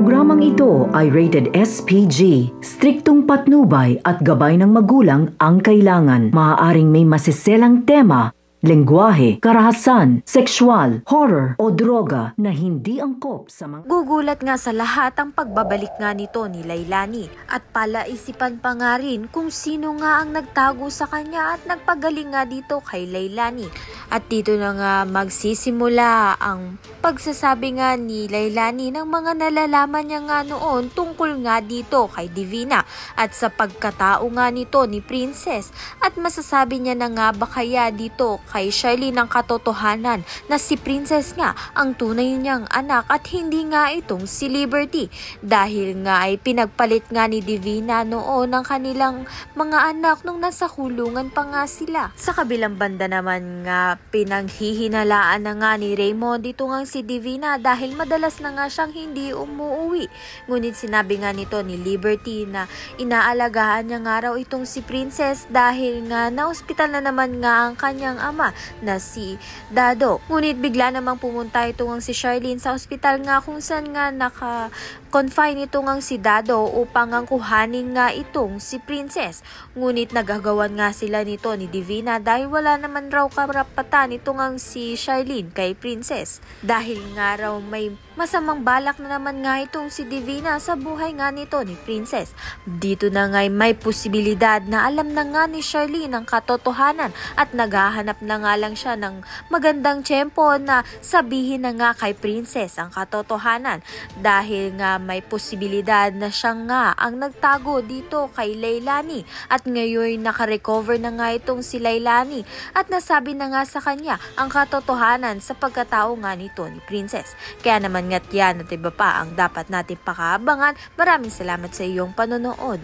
programang ito ay rated SPG. Striktong patnubay at gabay ng magulang ang kailangan. Maaaring may masiselang tema, lengguwahe, karahasan, sexual, horror o droga na hindi angkop sa mga... Gugulat nga sa lahat ang pagbabalik nga nito ni Lailani at palaisipan pa nga rin kung sino nga ang nagtago sa kanya at nagpagaling nga dito kay Lailani. At dito na nga magsisimula ang pagsasabi nga ni Lailani ng mga nalalaman niya nga noon tungkol nga dito kay Divina at sa pagkatao nga nito ni Princess. At masasabi niya na nga ba kaya dito kay Charlene ang katotohanan na si Princess nga ang tunay niyang anak at hindi nga itong si Liberty dahil nga ay pinagpalit nga ni Divina noon ang kanilang mga anak nung nasa kulungan pa nga sila. Sa kabilang banda naman nga pinaghihinalaan na nga ni Raymond dito nga si Divina dahil madalas na nga siyang hindi umuwi. Ngunit sinabi nga nito ni Liberty na inaalagaan niya nga raw itong si Princess dahil nga na-hospital na naman nga ang kanyang ama na si Dado. Ngunit bigla namang pumunta ito nga si Charlene sa ospital nga kung saan nga naka-confine ito nga si Dado upang ang kuhanin nga itong si Princess. Ngunit nagagawan nga sila nito ni Divina dahil wala naman raw karapatan ito nga si Charlene kay Princess. Dahil nga raw may masamang balak na naman nga itong si Divina sa buhay nga nito ni Princess. Dito na nga may posibilidad na alam na nga ni Charlene ang katotohanan at naghahanap na nga lang siya ng magandang tiyempo na sabihin na nga kay Princess ang katotohanan dahil nga may posibilidad na siya nga ang nagtago dito kay Lailani at ngayon nakarecover na nga itong si Lailani at nasabi na nga sa kanya ang katotohanan sa pagkatao nga nito ni Princess. Kaya naman nga't yan at iba pa ang dapat natin pakaabangan. Maraming salamat sa iyong panonood.